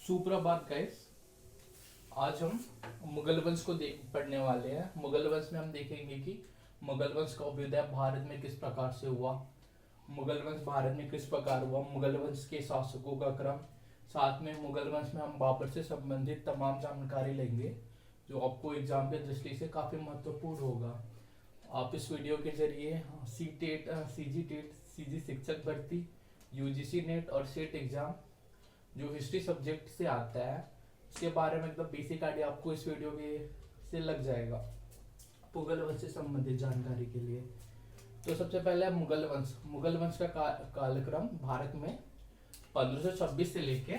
सुप्रभात गाइस। आज हम मुगल वंश को पढ़ने वाले हैं। मुगल वंश में हम देखेंगे कि मुगल वंश का अभ्युदय भारत में किस प्रकार से हुआ, मुगल वंश भारत में किस प्रकार हुआ, मुगल वंश के शासकों का क्रम, साथ में मुगल वंश में हम बाबर से संबंधित तमाम जानकारी लेंगे जो आपको एग्जाम की दृष्टि से काफ़ी महत्वपूर्ण होगा। आप इस वीडियो के जरिए सी टेट, सीजी शिक्षक भर्ती, यूजीसी नेट और सेट एग्जाम जो हिस्ट्री सब्जेक्ट से आता है उसके बारे में एकदम बेसिक आइडिया आपको इस वीडियो के से लग जाएगा मुगल वंश से संबंधित जानकारी के लिए। तो सबसे पहले मुगल वंश का कालक्रम भारत में 1526 से लेके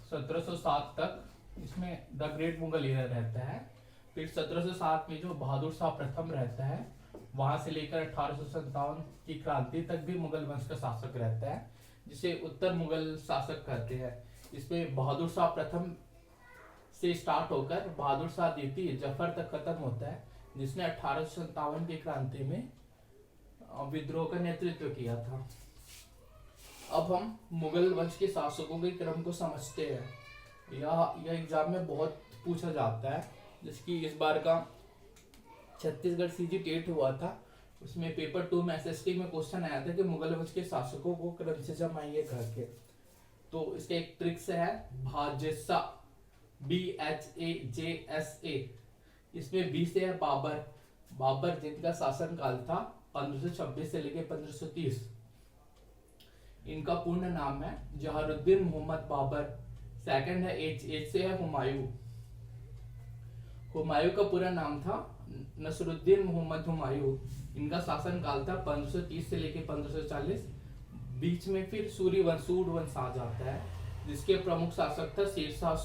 1707 तक, इसमें द ग्रेट मुगल ईरा रहता है। फिर 1707 में जो बहादुर शाह प्रथम रहता है, वहां से लेकर 1857 की क्रांति तक भी मुगल वंश का शासक रहता है, जिसे उत्तर मुगल शासक कहते हैं। इसमें बहादुर शाह प्रथम से स्टार्ट होकर बहादुर शाह द्वितीय जफर तक खत्म होता है, जिसने 1857 की क्रांति में विद्रोह का नेतृत्व किया था। अब हम मुगल वंश के शासकों के क्रम को समझते हैं। यह एग्जाम में बहुत पूछा जाता है, जिसकी इस बार का छत्तीसगढ़ सीजी टेट हुआ था, उसमें पेपर 2 में एसएसटी में क्वेश्चन आया था कि मुगल वंश के शासकों को क्रम से जमाइए करके। तो इसका एक ट्रिक्स है भाजसा, BHAJSA। इसमें बी से है बाबर जिनका शासन काल था 1526 से लेकर 1530। इनका पूर्ण नाम है जहारुद्दीन मोहम्मद बाबर। सेकंड है एच से है हुमायूं का पूरा नाम था नसरुद्दीन मोहम्मद हुमायूं। इनका शासन काल था 1530 से लेकर 1540। बीच में फिर सूर्य वंश आ जाता है, जिसके प्रमुख शासक था शेरशाह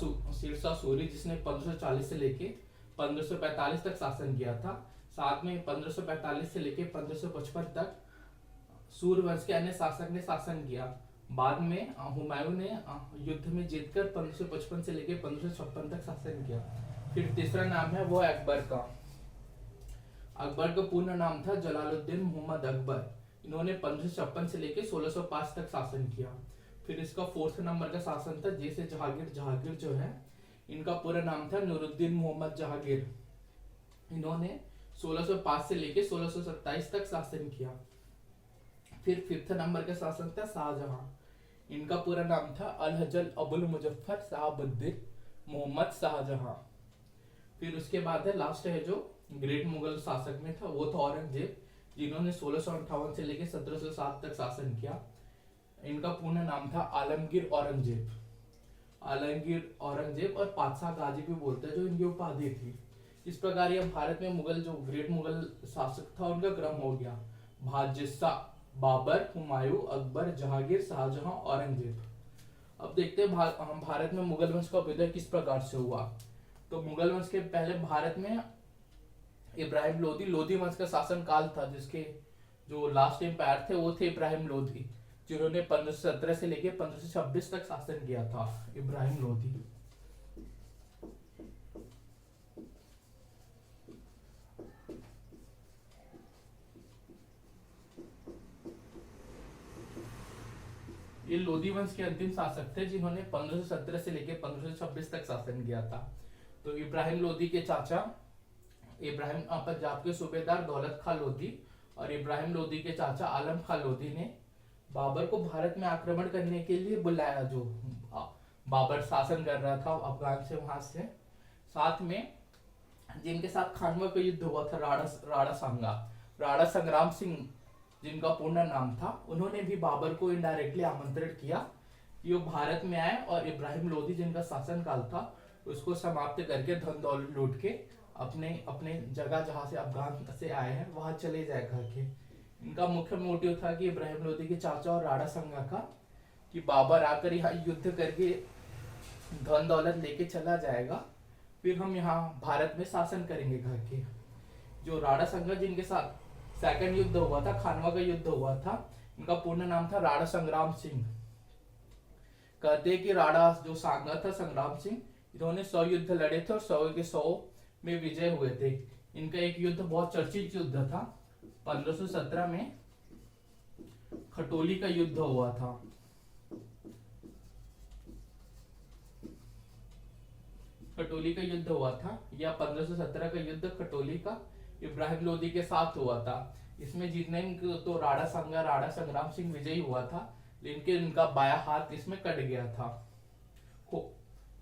सूरी, जिसने 1540 से लेकर 1545 तक शासन किया था। साथ में 1545 से लेकर 1555 तक सूर्य वंश के अन्य शासक ने शासन किया। बाद में हुमायूं ने युद्ध में जीतकर 1555 से लेकर 1556 तक शासन किया। फिर तीसरा नाम है वो अकबर का। अकबर का पूर्ण नाम था जलालुद्दीन मोहम्मद अकबर। इन्होंने 1556 से लेकर 1605 तक शासन किया। फिर इसका 4th नंबर का शासन था जैसे जहांगीर जो है, इनका पूरा नाम था नूरुद्दीन मोहम्मद जहांगीर। इन्होंने 1605 से लेकर 1627 तक शासन किया। फिर 5th नंबर का शासन था शाहजहां। इनका पूरा नाम था अलहजल अबुल मुजफ्फर शहाबुद्दीन मोहम्मद शाहजहां। फिर उसके बाद है लास्ट है जो ग्रेट मुगल शासक में था, वो था औरंगजेब, जिन्होंने 1658 से लेकर 1707 तक शासन किया। इनका पूर्ण नाम था आलमगीर औरंगजेब और पातशाह गाजी भी बोलते हैं, जो इनकी उपाधि थी। इस प्रकार यह भारत में मुगल जो ग्रेट मुगल शासक था उनका क्रम हो गया: भाजसा, बाबर, हुमायूं, अकबर, जहांगीर, शाहजहां, औरंगजेब। अब देखते हैं हम भारत में मुगल वंश का अभ्युदय किस प्रकार से हुआ। तो मुगल वंश के पहले भारत में इब्राहिम लोधी वंश का शासन काल था, जिसके जो लास्ट एम्पायर थे वो थे इब्राहिम लोधी, जिन्होंने 1517 से लेकर 1526 तक शासन किया था। इब्राहिम लोधी ये लोधी वंश के अंतिम शासक थे, जिन्होंने 1517 से लेकर 1526 तक शासन किया था। तो इब्राहिम लोधी के चाचा पंजाब के सूबेदार दौलत खां लोधी और इब्राहिम लोधी के चाचा आलम खां लोधी ने बाबर को भारत में आक्रमण करने के लिए बुलाया, जो बाबर शासन कर रहा था अफगान से, वहां से। साथ में जिनके साथ खानवा का युद्ध हुआ था राणा संग्राम सिंह, जिनका पूर्ण नाम था, उन्होंने भी बाबर को इनडायरेक्टली आमंत्रित किया कि वो भारत में आए और इब्राहिम लोधी जिनका शासन काल था उसको समाप्त करके धन दौलत लूट के अपने जगह जहां से अफगान से आए हैं वहां चले जाए करके। इनका मुख्य मोटिव था कि इब्राहिम लोधी के चाचा और राणा संगा का कि बाबर आकर यहाँ युद्ध करके धन दौलत लेके चला जाएगा, फिर हम यहाँ भारत में शासन करेंगे घर के। जो राणा संगा जिनके साथ सेकंड युद्ध हुआ था, खानवा का युद्ध हुआ था, इनका पूर्ण नाम था राणा संग्राम सिंह। कहते हैं कि राणा जो सांगा था संग्राम सिंह, इन्होंने 100 युद्ध लड़े थे और 100 के 100 में विजय हुए थे। इनका एक युद्ध बहुत चर्चित युद्ध था, 1517 में खटोली का युद्ध हुआ था। खटोली का युद्ध हुआ था, या 1517 का युद्ध खटोली का इब्राहिम लोदी के साथ हुआ था। इसमें जीतने तो राणा संगा राणा संग्राम सिंह विजयी हुआ था, लेकिन इनका बायां हाथ इसमें कट गया था।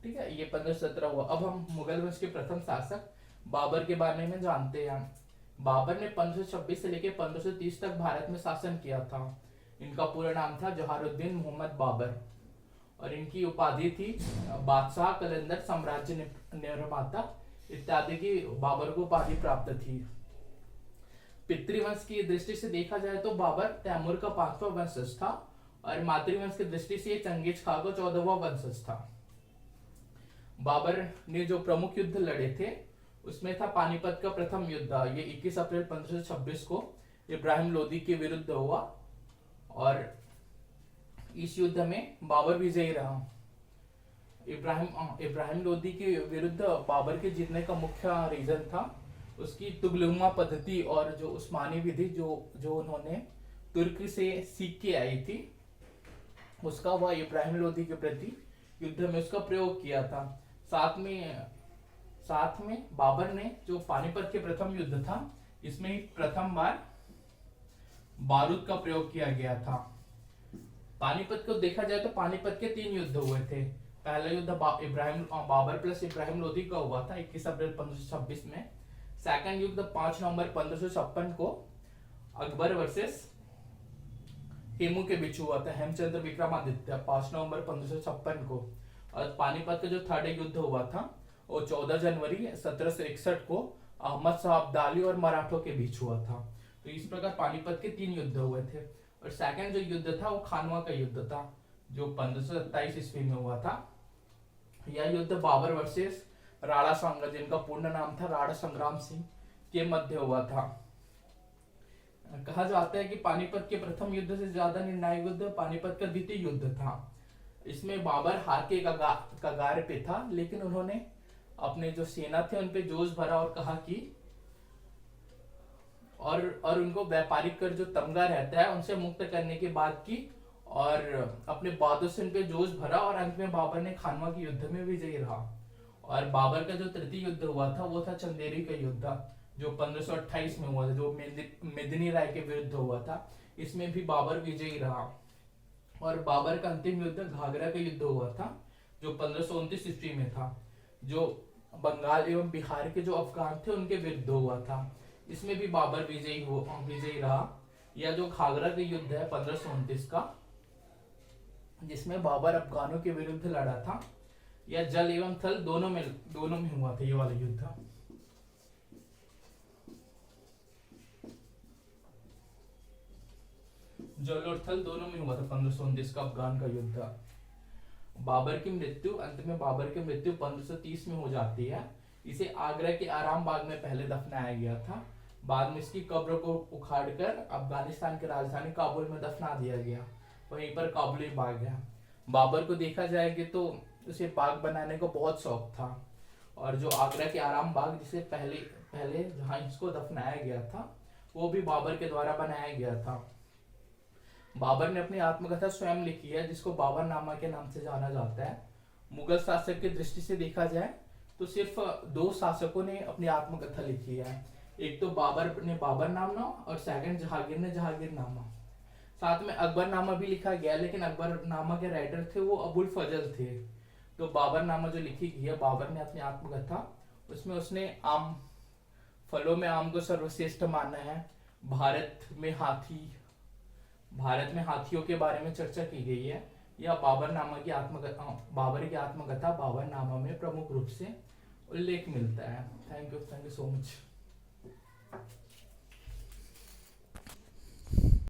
ठीक है, ये 1517 हुआ। अब हम मुगल वंश के प्रथम शासक बाबर के बारे में जानते हैं। बाबर ने 1526 से लेकर 1530 तक भारत में शासन किया था। इनका पूरा नाम था जहारुद्दीन मोहम्मद बाबर, और इनकी उपाधि थी बादशाह, कलंदर, साम्राज्य निर्माता इत्यादि की बाबर को उपाधि प्राप्त थी। पितृवंश की दृष्टि से देखा जाए तो बाबर तैमूर का 5वां वंशज था, और मातृवंश की दृष्टि से चंगेज खां का 14वां वंशज था। बाबर ने जो प्रमुख युद्ध लड़े थे उसमें था पानीपत का प्रथम युद्ध। ये 21 अप्रैल 1526 को इब्राहिम लोदी के विरुद्ध हुआ, और इस युद्ध में बाबर विजयी रहा। इब्राहिम लोदी के विरुद्ध बाबर के जीतने का मुख्य रीजन था उसकी तुगलुमा पद्धति, और जो उस्मानी विधि जो उन्होंने तुर्क से सीख के आई थी, उसका वह इब्राहिम लोदी के प्रति युद्ध में उसका प्रयोग किया था। साथ में बाबर ने जो पानीपत के प्रथम युद्ध था, इसमें ही प्रथम बार बारूद का प्रयोग किया गया था। पानीपत को देखा जाए तो पानीपत के 3 युद्ध हुए थे। पहला युद्ध बाबर प्लस इब्राहिम लोदी का हुआ था 21 अप्रैल 1526 में। सेकंड युद्ध 5 नवंबर 1556 को अकबर वर्सेस हेमू के बीच हुआ था, हेमचंद्र विक्रमादित्य, 5 नवंबर 1556 को। और पानीपत का जो थर्ड युद्ध हुआ था वो 14 जनवरी 1761 को अहमद शाह अब्दाली और मराठों के बीच हुआ था। तो इस प्रकार पानीपत के 3 युद्ध हुए थे। और सेकंड जो युद्ध था वो खानवा का युद्ध था, जो 1527 ईस्वी में हुआ था। यह युद्ध बाबर वर्सेस राणा सांगा, जिनका पूर्ण नाम था राणा संग्राम सिंह, के मध्य हुआ था। कहा जाता है कि पानीपत के प्रथम युद्ध से ज्यादा निर्णायक युद्ध पानीपत का द्वितीय युद्ध था। इसमें बाबर हार के कगार पे था, लेकिन उन्होंने अपने जो सेना थे उन पे जोश भरा और कहा कि और उनको व्यापारिक कर जो तमगा रहता है उनसे मुक्त करने की बात की, और अपने बादों से उन पे जोश भरा, और अंत में बाबर ने खानवा के युद्ध में विजयी रहा। और बाबर का जो तृतीय युद्ध हुआ था वो था चंदेरी का युद्ध, जो 1528 में हुआ था, जो मेदिनी राय के विरुद्ध हुआ था। इसमें भी बाबर विजयी रहा। और बाबर का अंतिम युद्ध घाघरा का युद्ध हुआ था, जो 1529 ईस्वी में था, जो बंगाल एवं बिहार के जो अफगान थे उनके विरुद्ध हुआ था। इसमें भी बाबर विजयी रहा। यह जो घाघरा का युद्ध है 1529 का, जिसमें बाबर अफगानों के विरुद्ध लड़ा था, यह जल एवं थल दोनों में हुआ था। ये वाला युद्ध जल और थल दोनों में हुआ था 1529 का अफगान का युद्ध। बाबर की मृत्यु अंत में बाबर की मृत्यु 1530 में हो जाती है। इसे आगरा के आराम बाग में पहले दफनाया गया था। बाद में इसकी कब्र को उखाड़कर अफगानिस्तान की राजधानी काबुल में दफना दिया गया। वहीं पर काबुली बाग है। बाबर को देखा जाएगा तो उसे बाग बनाने को बहुत शौक था, और जो आगरा के आराम बाग जिसे पहले जहां इसको दफनाया गया था वो भी बाबर के द्वारा बनाया गया था। बाबर ने अपनी आत्मकथा स्वयं लिखी है, जिसको बाबरनामा के नाम से जाना जाता है। मुगल शासक की दृष्टि से देखा जाए तो सिर्फ 2 शासकों ने अपनी आत्मकथा लिखी है। एक तो बाबर ने बाबरनामा, और सेकंड जहांगीर ने जहांगीरनामा। साथ में अकबरनामा भी लिखा गया, लेकिन अकबरनामा के राइटर थे वो अबुल फजल थे। तो बाबरनामा जो लिखी गई है, बाबर ने अपनी आत्मकथा, उसमें उसने आम फलों में आम को सर्वश्रेष्ठ माना है। भारत में हाथियों के बारे में चर्चा की गई है। यह बाबर की आत्मकथा बाबरनामा में प्रमुख रूप से उल्लेख मिलता है। Thank you so much.